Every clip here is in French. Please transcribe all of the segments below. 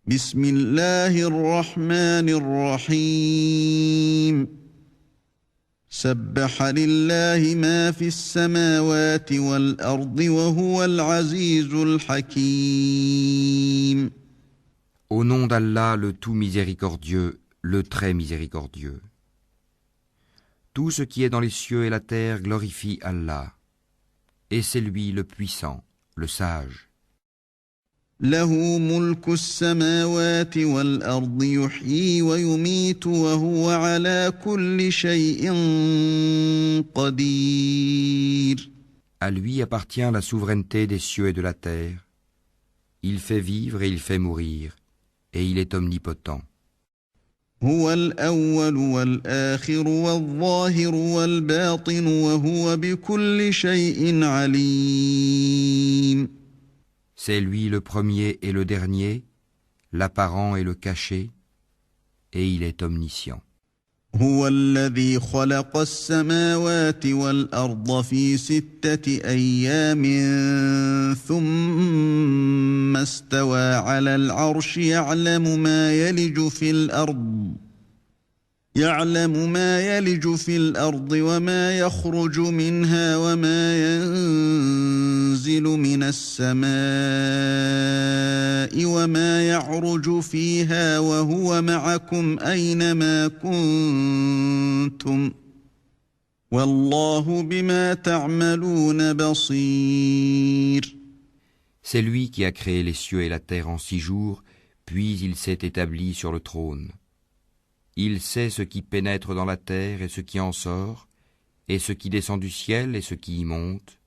بسم الله الرحمن الرحيم سبح لله ما في السماوات والأرض وهو العزيز الحكيم. Au nom d'Allah, le tout miséricordieux, le très miséricordieux. Tout ce qui est dans les cieux et la terre glorifie Allah. Et c'est lui le puissant, le sage. له ملك السماوات والأرض يحيي ويميت وهو على كل شيء قدير. À lui appartient la souveraineté des cieux et de la terre. Il fait vivre et il fait mourir, et il est omnipotent. هو الأول والآخر والظاهر والباطن وهو بكل شيء عليم. C'est lui le premier et le dernier, l'apparent et le caché, et il est omniscient. هو الذي خلق السماوات والأرض في 6 أيام ثم استوى على العرش يعلم ما يلج في الأرض وما يخرج منها وما ينزل من السماء وما يعرج فيها وهو معكم أينما كنتم والله بما تعملون بصير. C'est lui qui a créé les cieux et la terre en 6 jours, puis il s'est établi sur le trône. Il sait ce qui pénètre dans la terre et ce qui en sort, et ce qui descend du ciel et ce qui y monte,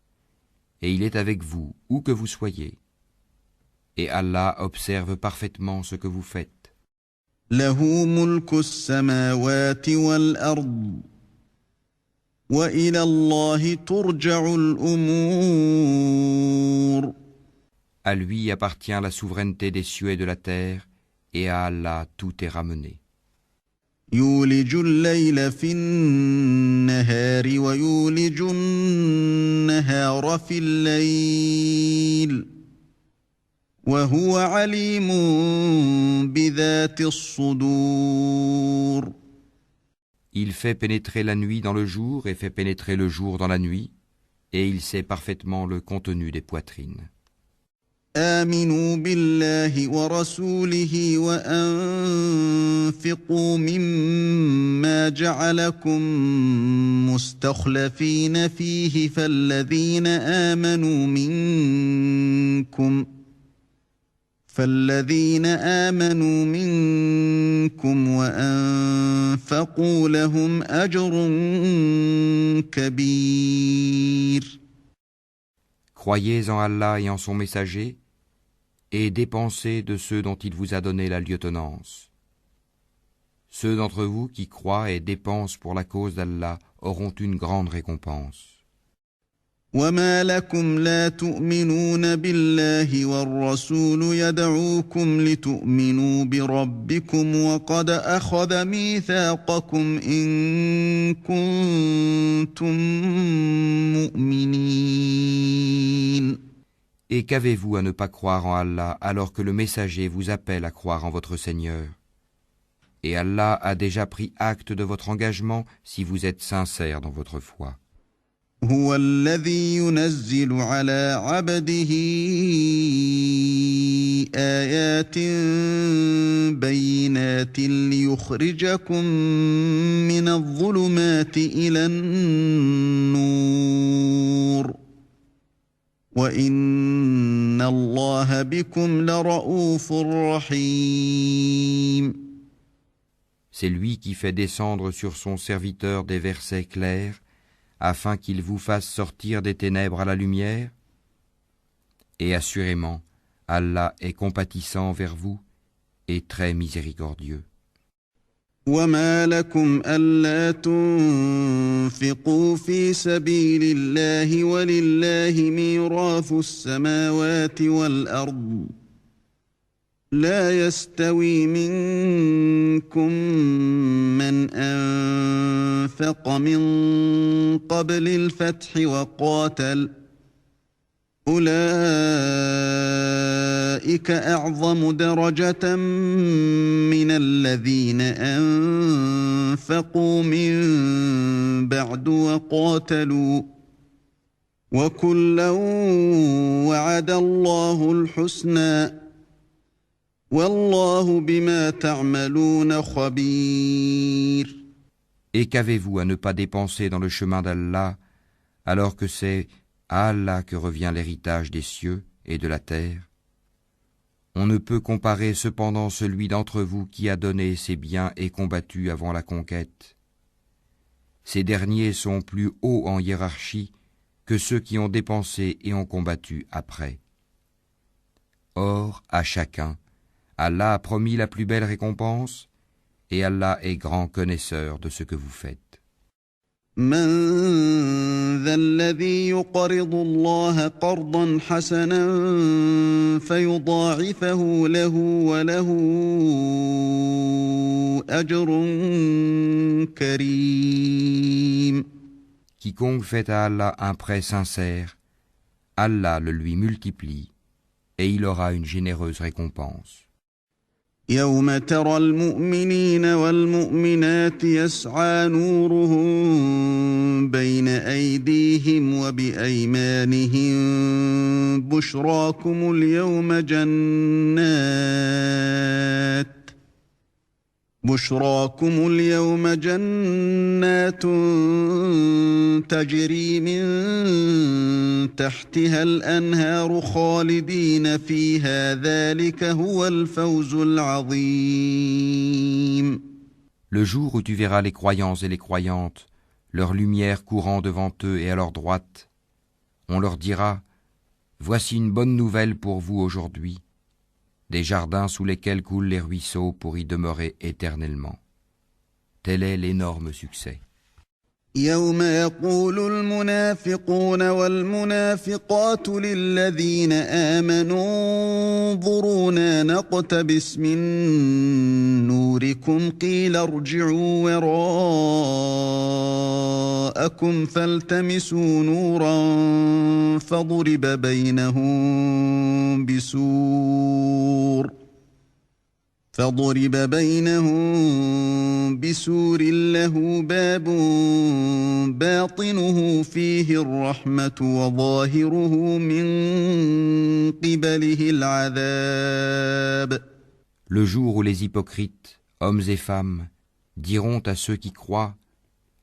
et il est avec vous, où que vous soyez. Et Allah observe parfaitement ce que vous faites. له ملك السماوات والأرض وإلى الله ترجع الأمور. À lui appartient la souveraineté des cieux et de la terre, et à Allah tout est ramené. يولج الليل في النهار ويولج النهار في الليل وهو عليم بذات الصدور. Il fait pénétrer la nuit dans le jour et fait pénétrer le jour dans la nuit, et il sait parfaitement le contenu des poitrines. آمنوا بالله ورسوله وأنفقوا مما جعلكم مستخلفين فيه فالذين آمنوا منكم وأنفقوا لهم أجر كبير. Croyez en Allah et en son messager, et dépensez de ceux dont il vous a donné la lieutenance. Ceux d'entre vous qui croient et dépensent pour la cause d'Allah auront une grande récompense. وما لكم لا تؤمنون بالله والرسول يدعوكم لتؤمنوا بربكم وقد أخذ ميثاقكم إن كنتم مؤمنين. Et qu'avez-vous à ne pas croire en Allah alors que le messager vous appelle à croire en votre Seigneur? Et Allah a déjà pris acte de votre engagement si vous êtes sincère dans votre foi. هو الذي ينزل على عبده آيات بينات ليخرجكم من الظلمات إلى النور وإن الله بكم لرؤوف رحيم. C'est lui qui fait descendre sur son serviteur des versets clairs afin qu'il vous fasse sortir des ténèbres à la lumière. Et assurément, Allah est compatissant envers vous et très miséricordieux. وما لكم ألا تنفقوا في سبيل الله ولله ميراث السماوات والأرض لا يستوي منكم من أنفق من قبل الفتح أولئك أعظم درجة من الذين أنفقوا من بعد وقاتلوا وكلا وعد الله الحسنى والله بما تعملون خبير. Et qu'avez-vous à ne pas dépenser dans le chemin d'Allah, alors que c'est à Allah que revient l'héritage des cieux et de la terre? On ne peut comparer cependant celui d'entre vous qui a donné ses biens et combattu avant la conquête. Ces derniers sont plus hauts en hiérarchie que ceux qui ont dépensé et ont combattu après. Or, à chacun, Allah a promis la plus belle récompense, et Allah est grand connaisseur de ce que vous faites. من ذا الذي يقرض الله قرضا حسنا فيضاعفه له وله أجر كريم. Quiconque fait à Allah un prêt sincère, Allah le lui multiplie, et il aura une généreuse récompense. يوم ترى المؤمنين والمؤمنات يسعى نورهم بين أيديهم وبأيمانهم بشراكم اليوم جنات تجري من تحتها الأنهار خالدين فيها ذلك هو الفوز العظيم. Le jour où tu verras les croyants et les croyantes, leur lumière courant devant eux et à leur droite, on leur dira : voici une bonne nouvelle pour vous aujourd'hui, des jardins sous lesquels coulent les ruisseaux pour y demeurer éternellement. Tel est l'énorme succès. يوم يقول المنافقون والمنافقات للذين آمنوا انظرونا نقتبس من نوركم قيل ارجعوا وراءكم فالتمسوا نورا فضرب بينهم بسور له باب باطنه فيه الرحمة وظاهره من قبله العذاب. Le jour où les hypocrites, hommes et femmes, diront à ceux qui croient :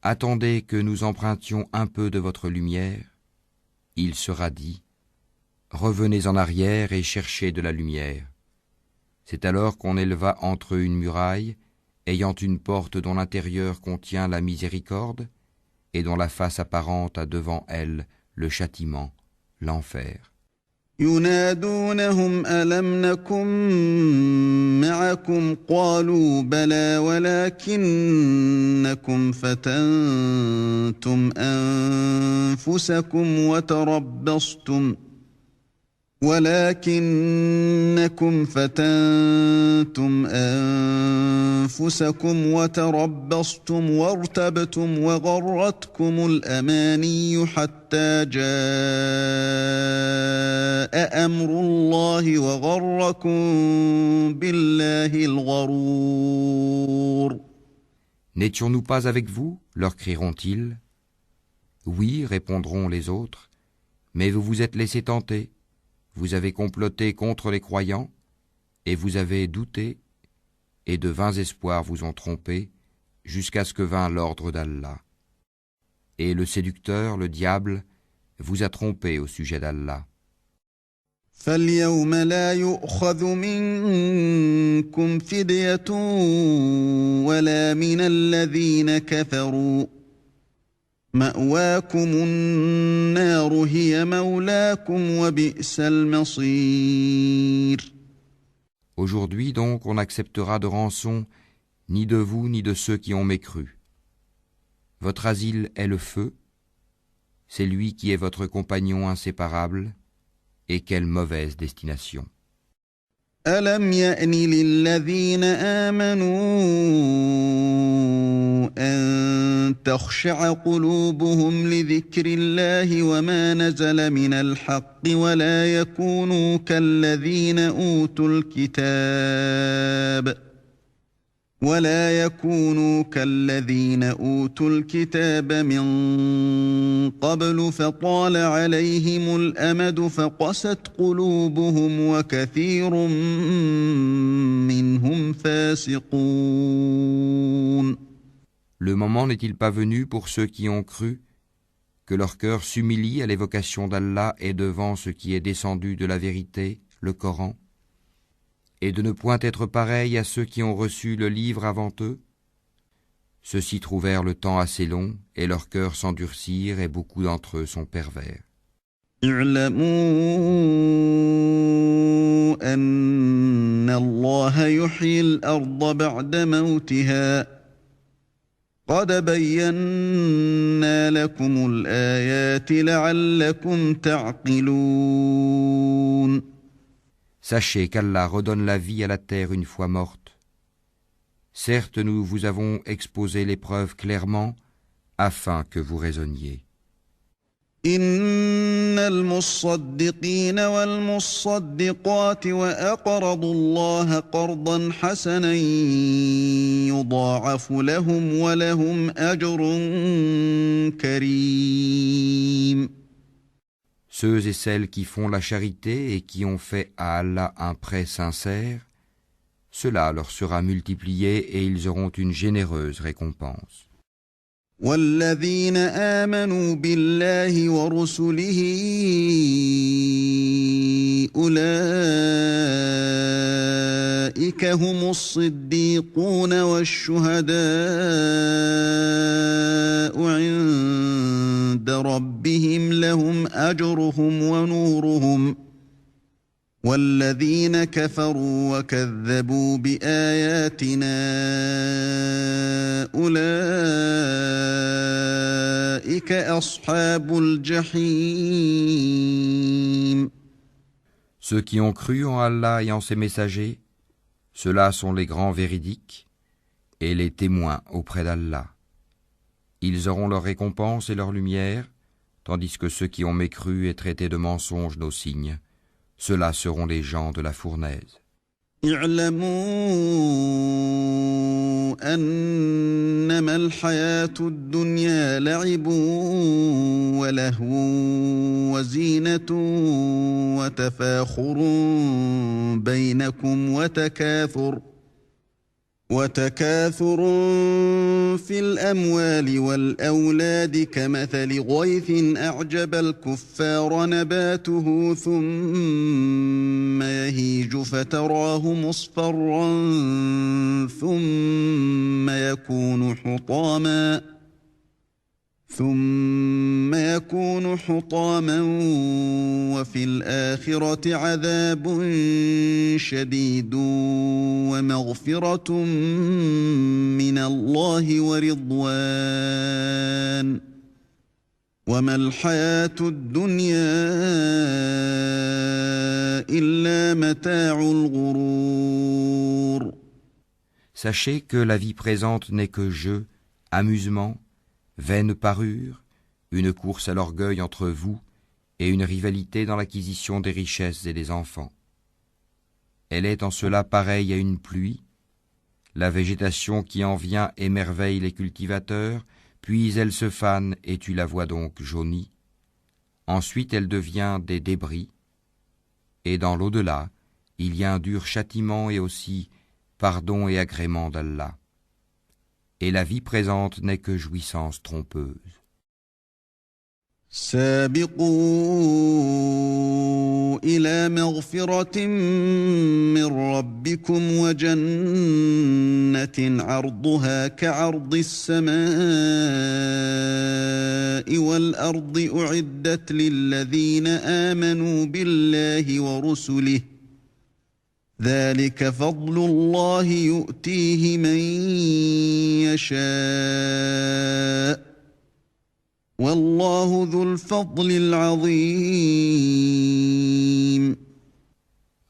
attendez que nous empruntions un peu de votre lumière, il sera dit : revenez en arrière et cherchez de la lumière. C'est alors qu'on éleva entre eux une muraille, ayant une porte dont l'intérieur contient la miséricorde, et dont la face apparente a devant elle le châtiment, l'enfer. ينادونهم ألم نكن معكم قالوا بلى ولكنكم فتنتم أنفسكم وتربصتم وارتبتم وغرتكم الأماني حتى جاء أمر الله وغركم بالله الغرور. N'étions-nous pas avec vous ? Leur crieront-ils. Oui, répondront les autres, mais vous vous êtes laissés tenter. Vous avez comploté contre les croyants, et vous avez douté, et de vains espoirs vous ont trompé, jusqu'à ce que vint l'ordre d'Allah. Et le séducteur, le diable, vous a trompé au sujet d'Allah. فاليوم لا يؤخذ منكم فدية ولا من الذين كفروا مأواكم النار هي مولاكم وبئس المصير. Aujourd'hui donc on n'acceptera de rançon ni de vous ni de ceux qui ont mécru. Votre asile est le feu, c'est lui qui est votre compagnon inséparable, et quelle mauvaise destination. ألم يأن للذين آمنوا أن تخشع قلوبهم لذكر الله وما نزل من الحق ولا يكونوا كالذين أوتوا الكتاب من قبل فطال عليهم الأمد فقست قلوبهم وكثير منهم فاسقون. Le moment n'est-il pas venu pour ceux qui ont cru que leur cœur s'humilie à l'évocation d'Allah et devant ce qui est descendu de la vérité, le Coran, et de ne point être pareil à ceux qui ont reçu le livre avant eux? Ceux-ci trouvèrent le temps assez long et leurs cœurs s'endurcirent et beaucoup d'entre eux sont pervers. اعلموا أن الله يحيي الأرض بعد موتها قد بينا لكم الآيات لعلكم تعقلون. Sachez qu'Allah redonne la vie à la terre une fois morte. Certes, nous vous avons exposé les preuves clairement, afin que vous raisonniez. إن المصدقين والمصدقات وأقرضوا الله قرضا حسنا يضاعف لهم ولهم أجر كريم. Ceux et celles qui font la charité et qui ont fait à Allah un prêt sincère, cela leur sera multiplié et ils auront une généreuse récompense. والذين آمنوا بالله ورسله أولئك هم الصديقون والشهداء عند ربهم لهم أجرهم ونورهم والذين كفروا وكذبوا بآياتنا أولئك أصحاب الجحيم. Ceux qui ont cru en Allah et en ses messagers, ceux-là sont les grands véridiques et les témoins auprès d'Allah. Ils auront leur récompense et leur lumière, tandis que ceux qui ont mécru et traité de mensonges nos signes, ceux-là seront les gens de la fournaise. اعلموا أنما الحياة الدنيا لعب ولهو وزينة وتفاخر بينكم وتكاثر في الأموال والأولاد كمثل غيث أعجب الكفار نباته ثم يهيج فتراه مصفرا ثم يكون حطاما وفي الآخرة عذاب شديد ومغفرة من الله ورضوان وما الحياة الدنيا إلا متاع الغرور. Sachez que la vie présente n'est que jeu, amusement, vaine parure, une course à l'orgueil entre vous et une rivalité dans l'acquisition des richesses et des enfants. Elle est en cela pareille à une pluie, la végétation qui en vient émerveille les cultivateurs, puis elle se fane et tu la vois donc jaunie. Ensuite elle devient des débris, et dans l'au-delà, il y a un dur châtiment et aussi pardon et agrément d'Allah. Et la vie présente n'est que jouissance trompeuse. سابقوا إلى مغفرة من ربكم وجنة عرضها كعرض السماء والأرض أعدت للذين آمنوا بالله ورسله ذلك فضل الله يؤتيه من يشاء والله ذو الفضل العظيم.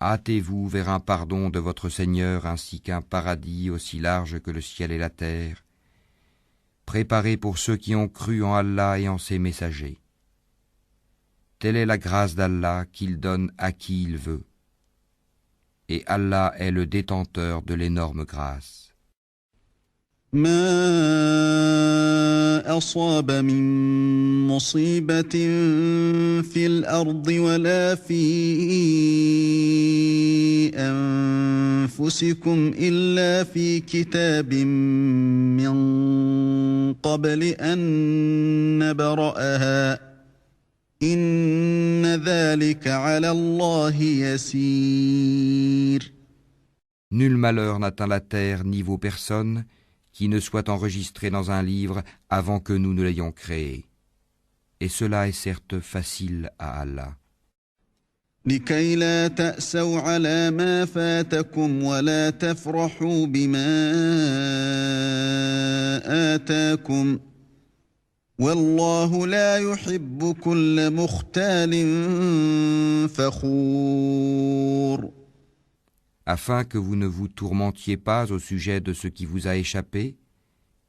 Hâtez-vous vers un pardon de votre Seigneur ainsi qu'un paradis aussi large que le ciel et la terre, préparé pour ceux qui ont cru en Allah et en ses messagers. Telle est la grâce d'Allah qu'il donne à qui il veut. Et Allah est le détenteur de l'énorme grâce. ما أصاب من مصيبة في الأرض ولا في أنفسكم إلا في كتاب من قبل أن نبرأها إن ذلك على الله يسير. Nul malheur n'atteint la terre ni vos personnes qui ne soit enregistré dans un livre avant que nous ne l'ayons créé. Et cela est certes facile à Allah. لكي لا تأسوا على ما فاتكم ولا تفرحوا بما آتاكم والله لا يحب كل مختال فخور. Afin que vous ne vous tourmentiez pas au sujet de ce qui vous a échappé,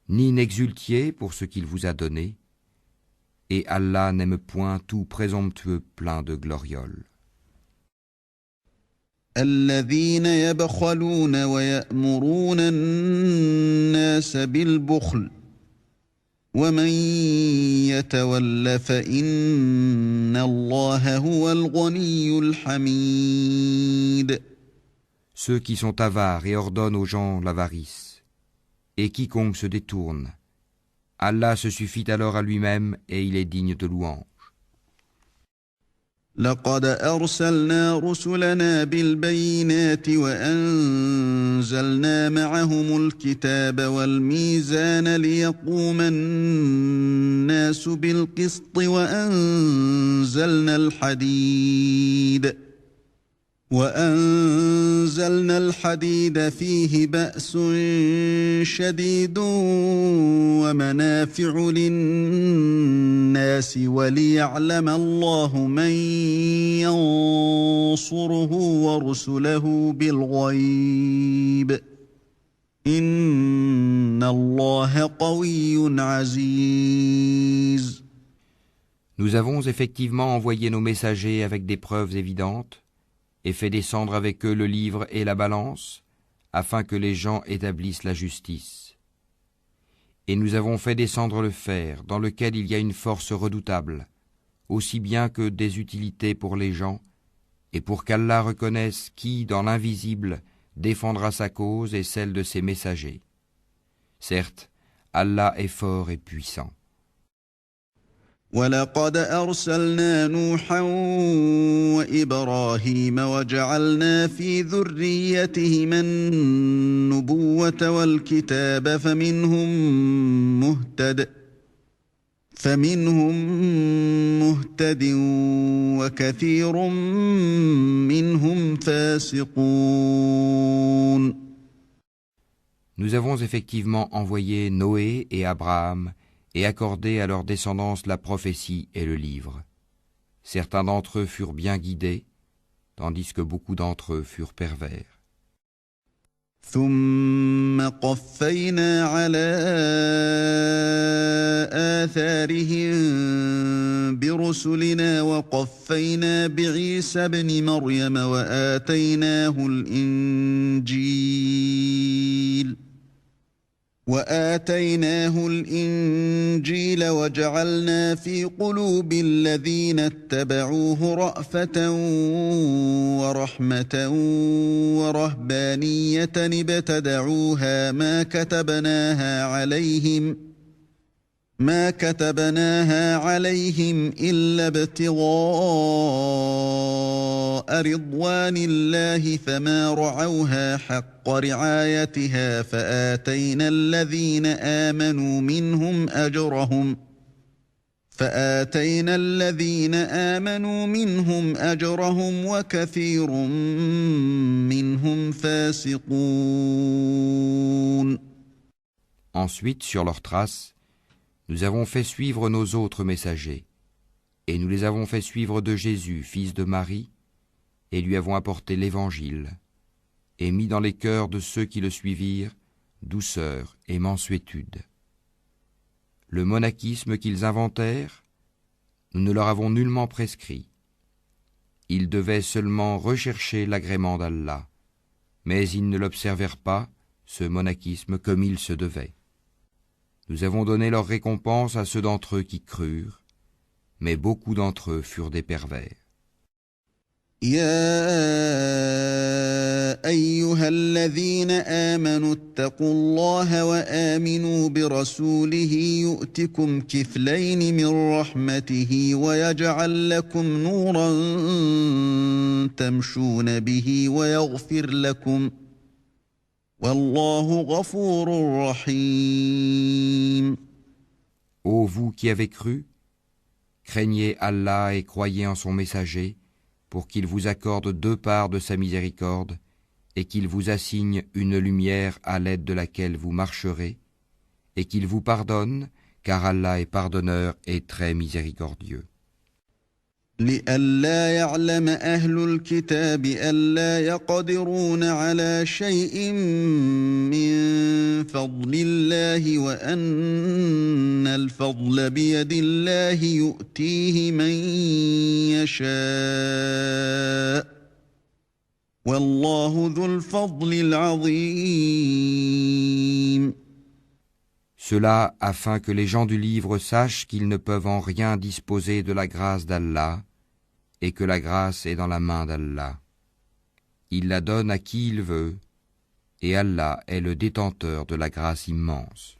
ni n'exultiez pour ce qu'il vous a donné, et Allah n'aime point tout présomptueux plein de glorioles. الذين يبخلون ويأمرون الناس بالبخل ومن يتول فإن الله هو الغني الحميد. Ceux qui sont avares et ordonnent aux gens l'avarice, et quiconque se détourne, Allah se suffit alors à lui-même et il est digne de louange. لقد أرسلنا رسلنا بالبينات وأنزلنا معهم الكتاب والميزان ليقوم الناس بالقسط وأنزلنا الحديد فيه بأس شديد ومنافع للناس وليعلم الله من ينصره ورسله بالغيب إن الله قوي عزيز. Nous avons effectivement envoyé nos messagers avec des preuves évidentes et fait descendre avec eux le livre et la balance, afin que les gens établissent la justice. Et nous avons fait descendre le fer, dans lequel il y a une force redoutable, aussi bien que des utilités pour les gens, et pour qu'Allah reconnaisse qui, dans l'invisible, défendra sa cause et celle de ses messagers. Certes, Allah est fort et puissant. ولقد أرسلنا نوحا وإبراهيم وجعلنا في ذريتهما النبوة والكتاب فمنهم مهتد وكثير منهم فاسقون. Nous avons effectivement envoyé Noé et Abraham et accordé à leur descendance la prophétie et le livre. Certains d'entre eux furent bien guidés, tandis que beaucoup d'entre eux furent pervers. ثم قفينا على آثارهم برسلنا وقفينا بعيسى ابن مريم وآتيناه الإنجيل وجعلنا في قلوب الذين اتبعوه رأفة ورحمة ورهبانية ابتدعوها ما كتبناها عليهم إلا ابتغاء رضوان الله فما رعوها حق رعايتها فآتينا الذين آمنوا منهم أجرهم وكثير منهم فاسقون. Ensuite, sur leurs traces, nous avons fait suivre nos autres messagers, et nous les avons fait suivre de Jésus, fils de Marie, et lui avons apporté l'Évangile, et mis dans les cœurs de ceux qui le suivirent douceur et mansuétude. Le monachisme qu'ils inventèrent, nous ne leur avons nullement prescrit. Ils devaient seulement rechercher l'agrément d'Allah, mais ils ne l'observèrent pas, ce monachisme, comme il se devait. Nous avons donné leur récompense à ceux d'entre eux qui crurent, mais beaucoup d'entre eux furent des pervers. يا أيها الذين آمنوا اتقوا الله وآمنوا برسوله يؤتكم كفلين من رحمته ويجعل لكم نورا تمشون به ويغفر لكم والله غفور رحيم. Ô vous qui avez cru, craignez Allah et croyez en son messager, pour qu'il vous accorde 2 parts de sa miséricorde, et qu'il vous assigne une lumière à l'aide de laquelle vous marcherez, et qu'il vous pardonne, car Allah est pardonneur et très miséricordieux. لئلا يعلم أهل الكتاب ألا يقدرون على شيء من فضل الله وأن الفضل بيد الله يؤتيه من يشاء والله ذو الفضل العظيم. Cela afin que les gens du livre sachent qu'ils ne peuvent en rien disposer de la grâce d'Allah, et que la grâce est dans la main d'Allah. Il la donne à qui il veut, et Allah est le détenteur de la grâce immense.